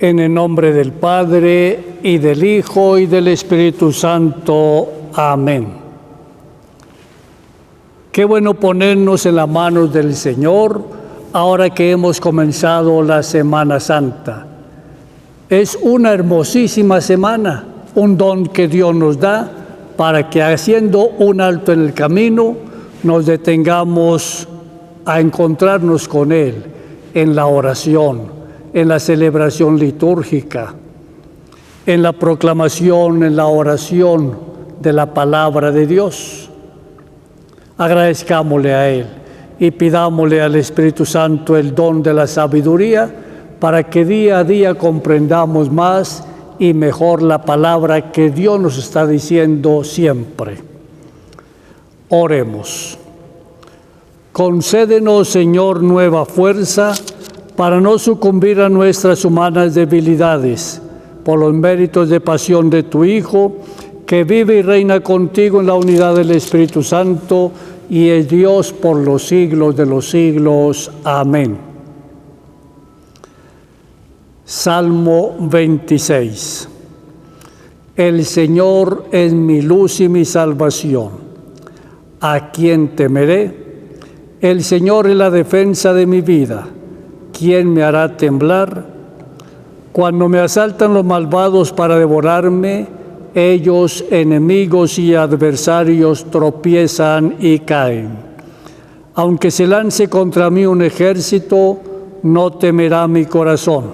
En el nombre del Padre, y del Hijo, y del Espíritu Santo. Amén. Qué bueno ponernos en las manos del Señor ahora que hemos comenzado la Semana Santa. Es una hermosísima semana, un don que Dios nos da para que, haciendo un alto en el camino, nos detengamos a encontrarnos con Él en la oración, en la celebración litúrgica, en la proclamación, en la oración de la palabra de Dios. Agradezcámosle a Él y pidámosle al Espíritu Santo el don de la sabiduría para que día a día comprendamos más y mejor la palabra que Dios nos está diciendo siempre. Oremos. Concédenos, Señor, nueva fuerza para no sucumbir a nuestras humanas debilidades, por los méritos de pasión de tu Hijo, que vive y reina contigo en la unidad del Espíritu Santo y es Dios por los siglos de los siglos. Amén. Salmo 26. El Señor es mi luz y mi salvación. ¿A quién temeré? El Señor es la defensa de mi vida. ¿Quién me hará temblar? Cuando me asaltan los malvados para devorarme, ellos, enemigos y adversarios, tropiezan y caen. Aunque se lance contra mí un ejército, no temerá mi corazón.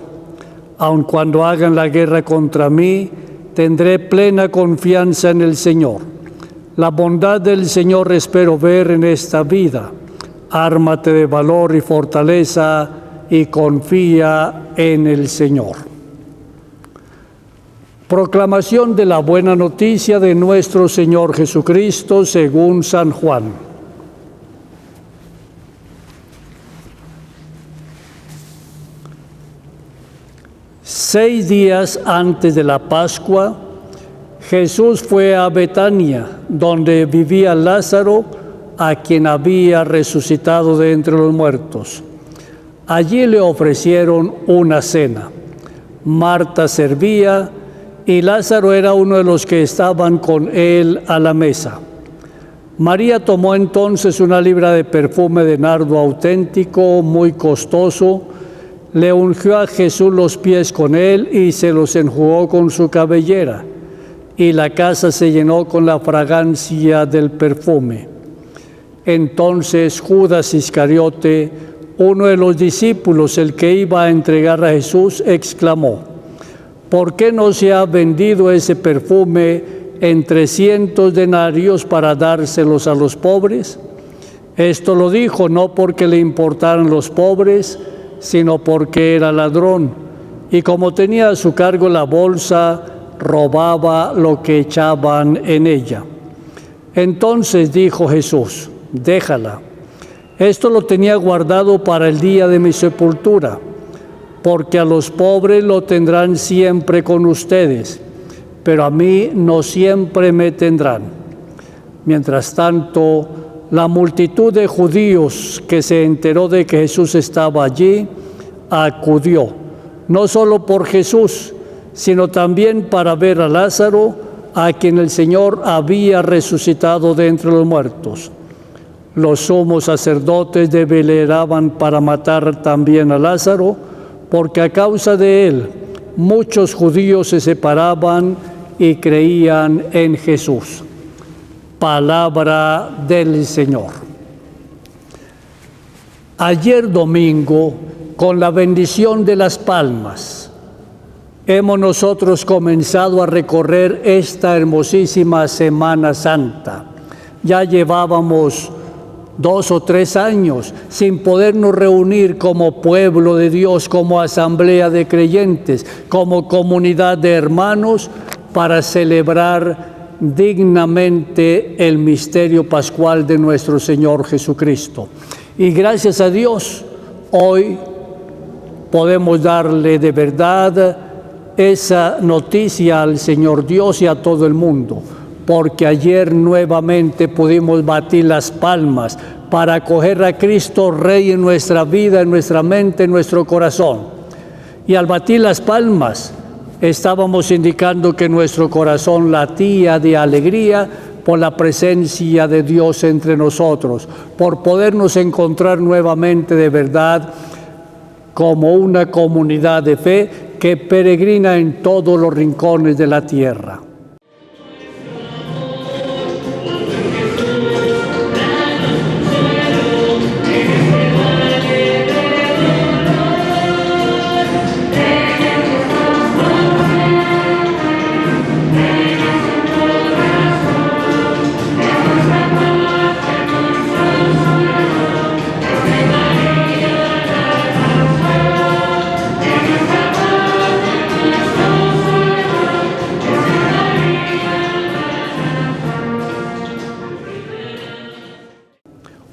Aun cuando hagan la guerra contra mí, tendré plena confianza en el Señor. La bondad del Señor espero ver en esta vida. Ármate de valor y fortaleza y confía en el Señor. Proclamación de la buena noticia de nuestro Señor Jesucristo según San Juan. Seis días antes de la Pascua, Jesús fue a Betania, donde vivía Lázaro, a quien había resucitado de entre los muertos. Allí le ofrecieron una cena. Marta servía y Lázaro era uno de los que estaban con él a la mesa. María tomó entonces una libra de perfume de nardo auténtico, muy costoso, le ungió a Jesús los pies con él y se los enjugó con su cabellera, y la casa se llenó con la fragancia del perfume. Entonces Judas Iscariote, uno de los discípulos, el que iba a entregar a Jesús, exclamó: ¿por qué no se ha vendido ese perfume en 300 denarios para dárselos a los pobres? Esto lo dijo no porque le importaran los pobres, sino porque era ladrón, y como tenía a su cargo la bolsa, robaba lo que echaban en ella. Entonces dijo Jesús: déjala. Esto lo tenía guardado para el día de mi sepultura, porque a los pobres lo tendrán siempre con ustedes, pero a mí no siempre me tendrán. Mientras tanto, la multitud de judíos que se enteró de que Jesús estaba allí, acudió, no solo por Jesús, sino también para ver a Lázaro, a quien el Señor había resucitado de entre los muertos. Los sumos sacerdotes deliberaban para matar también a Lázaro, porque a causa de él muchos judíos se separaban y creían en Jesús. Palabra del Señor. Ayer domingo, con la bendición de las palmas, hemos nosotros comenzado a recorrer esta hermosísima Semana Santa. Ya llevábamos 2 o 3 años sin podernos reunir como pueblo de Dios, como asamblea de creyentes, como comunidad de hermanos, para celebrar dignamente el misterio pascual de nuestro Señor Jesucristo. Y gracias a Dios, hoy podemos darle de verdad esa noticia al Señor Dios y a todo el mundo, porque ayer nuevamente pudimos batir las palmas para acoger a Cristo Rey en nuestra vida, en nuestra mente, en nuestro corazón. Y al batir las palmas, estábamos indicando que nuestro corazón latía de alegría por la presencia de Dios entre nosotros, por podernos encontrar nuevamente de verdad como una comunidad de fe que peregrina en todos los rincones de la tierra.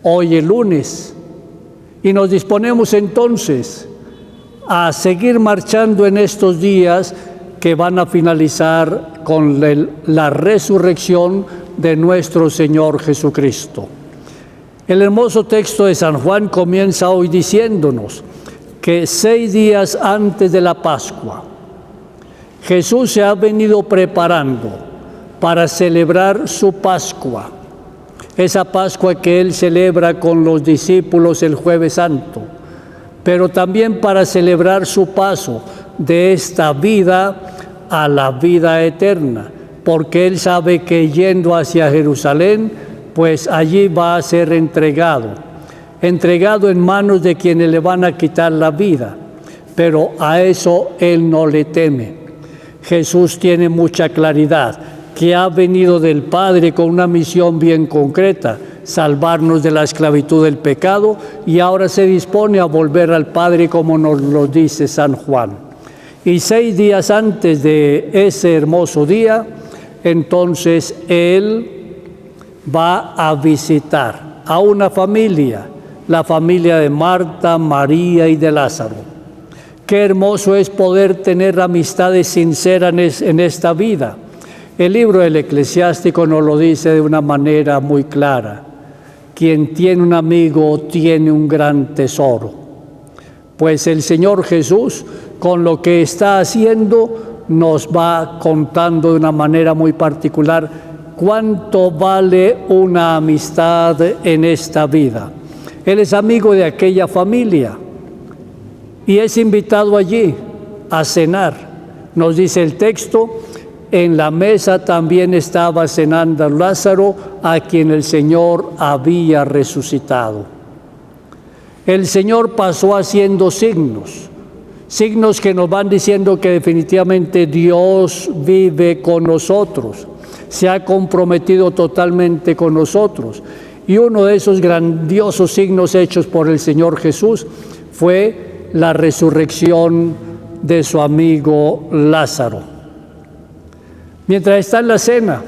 Hoy es lunes y nos disponemos entonces a seguir marchando en estos días que van a finalizar con la resurrección de nuestro Señor Jesucristo. El hermoso texto de San Juan comienza hoy diciéndonos que 6 días antes de la Pascua, Jesús se ha venido preparando para celebrar su Pascua. Esa Pascua que Él celebra con los discípulos el Jueves Santo, pero también para celebrar su paso de esta vida a la vida eterna, porque Él sabe que yendo hacia Jerusalén, pues allí va a ser entregado en manos de quienes le van a quitar la vida, pero a eso Él no le teme. Jesús tiene mucha claridad, que ha venido del Padre con una misión bien concreta, salvarnos de la esclavitud del pecado, y ahora se dispone a volver al Padre como nos lo dice San Juan. Y 6 días antes de ese hermoso día, entonces Él va a visitar a una familia, la familia de Marta, María y de Lázaro. Qué hermoso es poder tener amistades sinceras en esta vida. El libro del Eclesiástico nos lo dice de una manera muy clara. Quien tiene un amigo tiene un gran tesoro. Pues el Señor Jesús, con lo que está haciendo, nos va contando de una manera muy particular cuánto vale una amistad en esta vida. Él es amigo de aquella familia y es invitado allí a cenar. Nos dice el texto: en la mesa también estaba cenando Lázaro, a quien el Señor había resucitado. El Señor pasó haciendo signos que nos van diciendo que definitivamente Dios vive con nosotros, se ha comprometido totalmente con nosotros. Y uno de esos grandiosos signos hechos por el Señor Jesús fue la resurrección de su amigo Lázaro. Mientras está en la cena,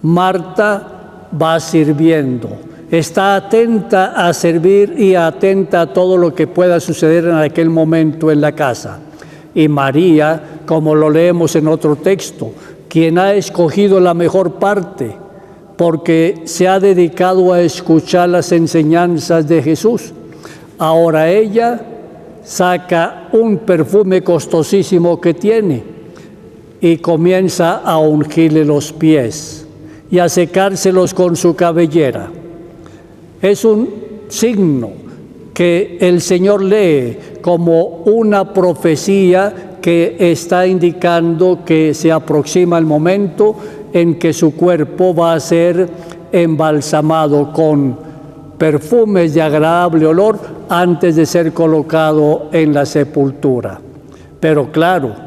Marta va sirviendo, está atenta a servir y atenta a todo lo que pueda suceder en aquel momento en la casa. Y María, como lo leemos en otro texto, quien ha escogido la mejor parte, porque se ha dedicado a escuchar las enseñanzas de Jesús. Ahora ella saca un perfume costosísimo que tiene y comienza a ungirle los pies y a secárselos con su cabellera. Es un signo que el Señor lee como una profecía que está indicando que se aproxima el momento en que su cuerpo va a ser embalsamado con perfumes de agradable olor antes de ser colocado en la sepultura. Pero claro,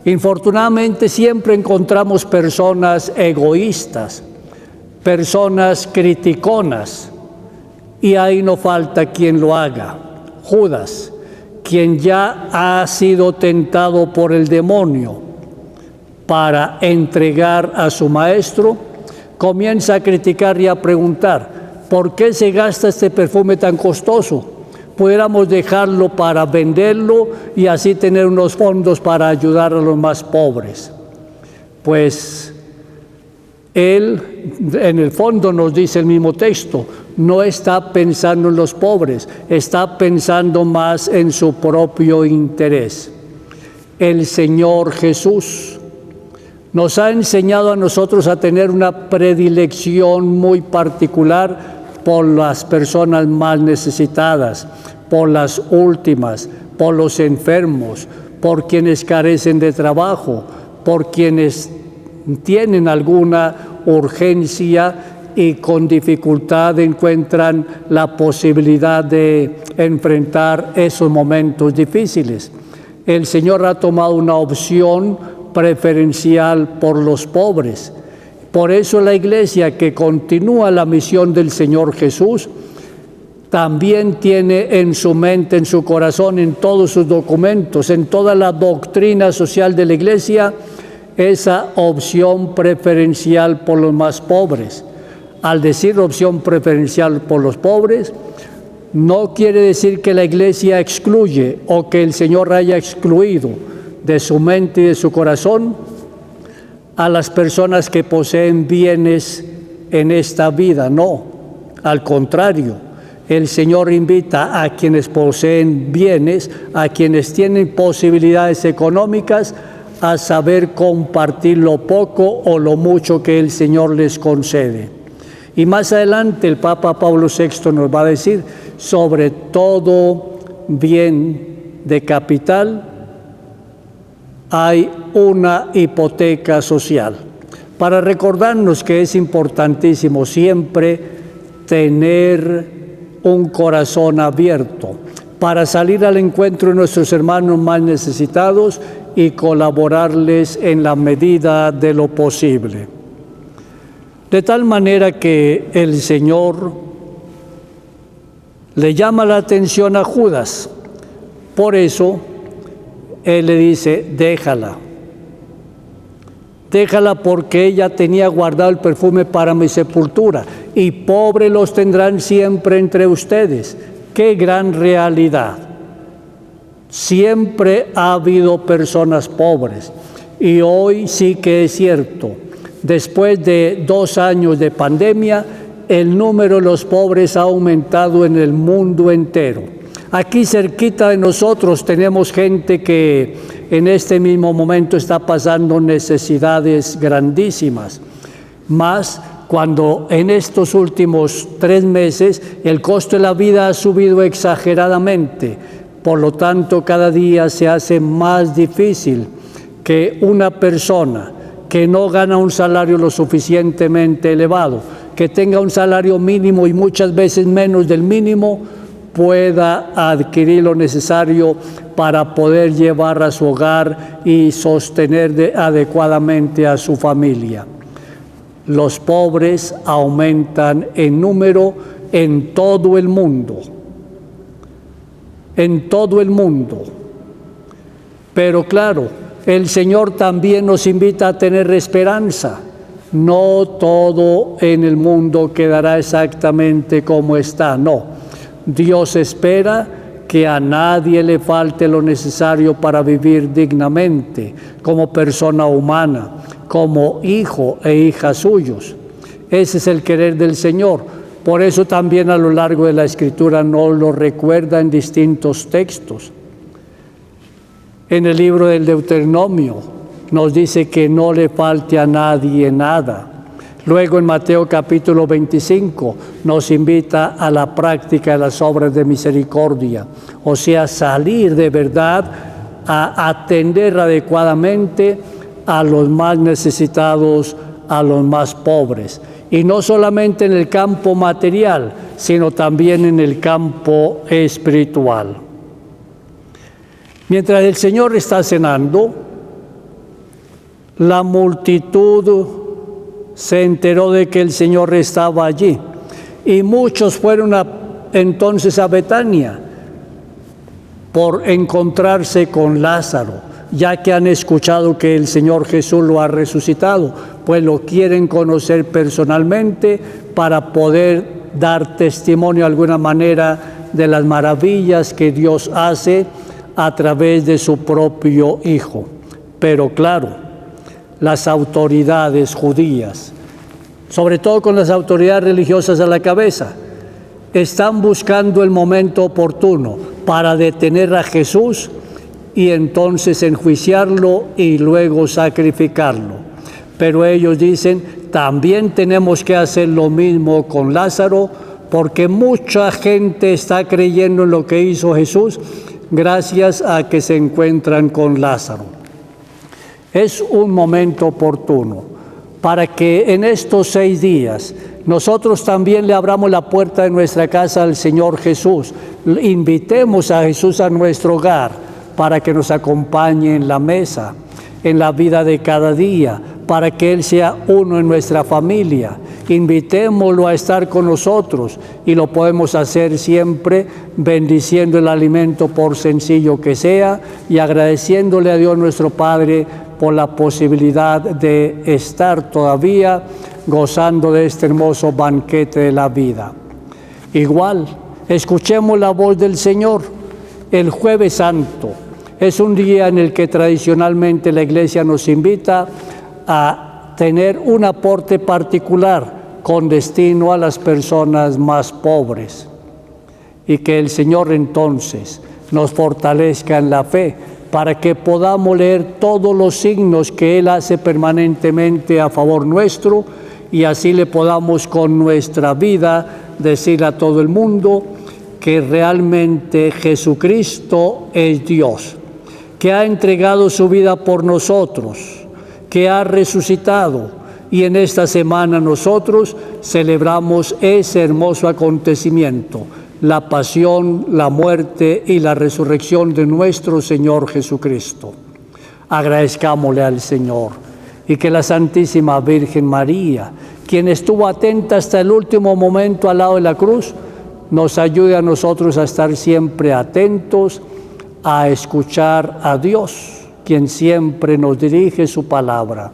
infortunadamente siempre encontramos personas egoístas, personas criticonas, y ahí no falta quien lo haga. Judas, quien ya ha sido tentado por el demonio para entregar a su maestro, comienza a criticar y a preguntar: ¿por qué se gasta este perfume tan costoso? Pudiéramos dejarlo para venderlo y así tener unos fondos para ayudar a los más pobres. Pues Él, en el fondo, nos dice el mismo texto, no está pensando en los pobres, está pensando más en su propio interés. El Señor Jesús nos ha enseñado a nosotros a tener una predilección muy particular por las personas más necesitadas, por las últimas, por los enfermos, por quienes carecen de trabajo, por quienes tienen alguna urgencia y con dificultad encuentran la posibilidad de enfrentar esos momentos difíciles. El Señor ha tomado una opción preferencial por los pobres. Por eso la Iglesia, que continúa la misión del Señor Jesús, también tiene en su mente, en su corazón, en todos sus documentos, en toda la doctrina social de la Iglesia, esa opción preferencial por los más pobres. Al decir opción preferencial por los pobres, no quiere decir que la Iglesia excluye o que el Señor haya excluido de su mente y de su corazón a las personas que poseen bienes en esta vida. No, al contrario, el Señor invita a quienes poseen bienes, a quienes tienen posibilidades económicas, a saber compartir lo poco o lo mucho que el Señor les concede. Y más adelante el Papa Pablo VI nos va a decir, sobre todo bien de capital hay una hipoteca social, para recordarnos que es importantísimo siempre tener un corazón abierto para salir al encuentro de nuestros hermanos más necesitados y colaborarles en la medida de lo posible. De tal manera que el Señor le llama la atención a Judas. Por eso, Él le dice, déjala. Déjala porque ella tenía guardado el perfume para mi sepultura, y pobres los tendrán siempre entre ustedes. ¡Qué gran realidad! Siempre ha habido personas pobres, y hoy sí que es cierto. Después de 2 años de pandemia, el número de los pobres ha aumentado en el mundo entero. Aquí cerquita de nosotros tenemos gente que en este mismo momento está pasando necesidades grandísimas. Más cuando en estos últimos 3 meses el costo de la vida ha subido exageradamente. Por lo tanto, cada día se hace más difícil que una persona que no gana un salario lo suficientemente elevado, que tenga un salario mínimo y muchas veces menos del mínimo, pueda adquirir lo necesario para poder llevar a su hogar y sostener adecuadamente a su familia. Los pobres aumentan en número en todo el mundo. En todo el mundo. Pero claro, el Señor también nos invita a tener esperanza. No todo en el mundo quedará exactamente como está, no. Dios espera que a nadie le falte lo necesario para vivir dignamente, como persona humana, como hijo e hija suyos. Ese es el querer del Señor. Por eso también a lo largo de la Escritura nos lo recuerda en distintos textos. En el libro del Deuteronomio nos dice que no le falte a nadie nada. Luego en Mateo capítulo 25 nos invita a la práctica de las obras de misericordia, o sea, salir de verdad a atender adecuadamente a los más necesitados, a los más pobres. Y no solamente en el campo material, sino también en el campo espiritual. Mientras el Señor está cenando, la multitud se enteró de que el Señor estaba allí, y muchos fueron entonces a Betania por encontrarse con Lázaro, ya que han escuchado que el Señor Jesús lo ha resucitado, pues lo quieren conocer personalmente para poder dar testimonio de alguna manera de las maravillas que Dios hace a través de su propio Hijo. Pero claro, las autoridades judías sobre todo con las autoridades religiosas a la cabeza. Están buscando el momento oportuno para detener a Jesús y entonces enjuiciarlo y luego sacrificarlo. Pero ellos dicen, también tenemos que hacer lo mismo con Lázaro, porque mucha gente está creyendo en lo que hizo Jesús gracias a que se encuentran con Lázaro. Es un momento oportuno para que en estos 6 días nosotros también le abramos la puerta de nuestra casa al Señor Jesús. Invitemos a Jesús a nuestro hogar para que nos acompañe en la mesa, en la vida de cada día, para que Él sea uno en nuestra familia. Invitémoslo a estar con nosotros y lo podemos hacer siempre bendiciendo el alimento por sencillo que sea y agradeciéndole a Dios nuestro Padre por la posibilidad de estar todavía gozando de este hermoso banquete de la vida. Igual, escuchemos la voz del Señor. El Jueves Santo es un día en el que tradicionalmente la Iglesia nos invita a tener un aporte particular con destino a las personas más pobres. Y que el Señor entonces nos fortalezca en la fe para que podamos leer todos los signos que Él hace permanentemente a favor nuestro y así le podamos con nuestra vida decir a todo el mundo que realmente Jesucristo es Dios, que ha entregado su vida por nosotros, que ha resucitado, y en esta semana nosotros celebramos ese hermoso acontecimiento, la pasión, la muerte y la resurrección de nuestro Señor Jesucristo. Agradezcámosle al Señor y que la Santísima Virgen María, quien estuvo atenta hasta el último momento al lado de la cruz, nos ayude a nosotros a estar siempre atentos, a escuchar a Dios, quien siempre nos dirige su palabra.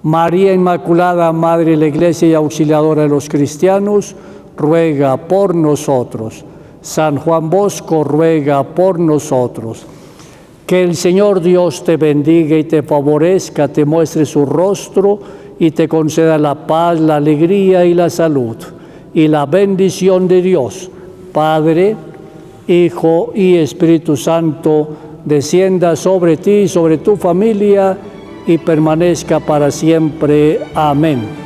María Inmaculada, Madre de la Iglesia y auxiliadora de los cristianos, ruega por nosotros. San Juan Bosco, ruega por nosotros. Que el Señor Dios te bendiga y te favorezca, te muestre su rostro y te conceda la paz, la alegría y la salud. Y la bendición de Dios, Padre, Hijo y Espíritu Santo, descienda sobre ti y sobre tu familia y permanezca para siempre. Amén.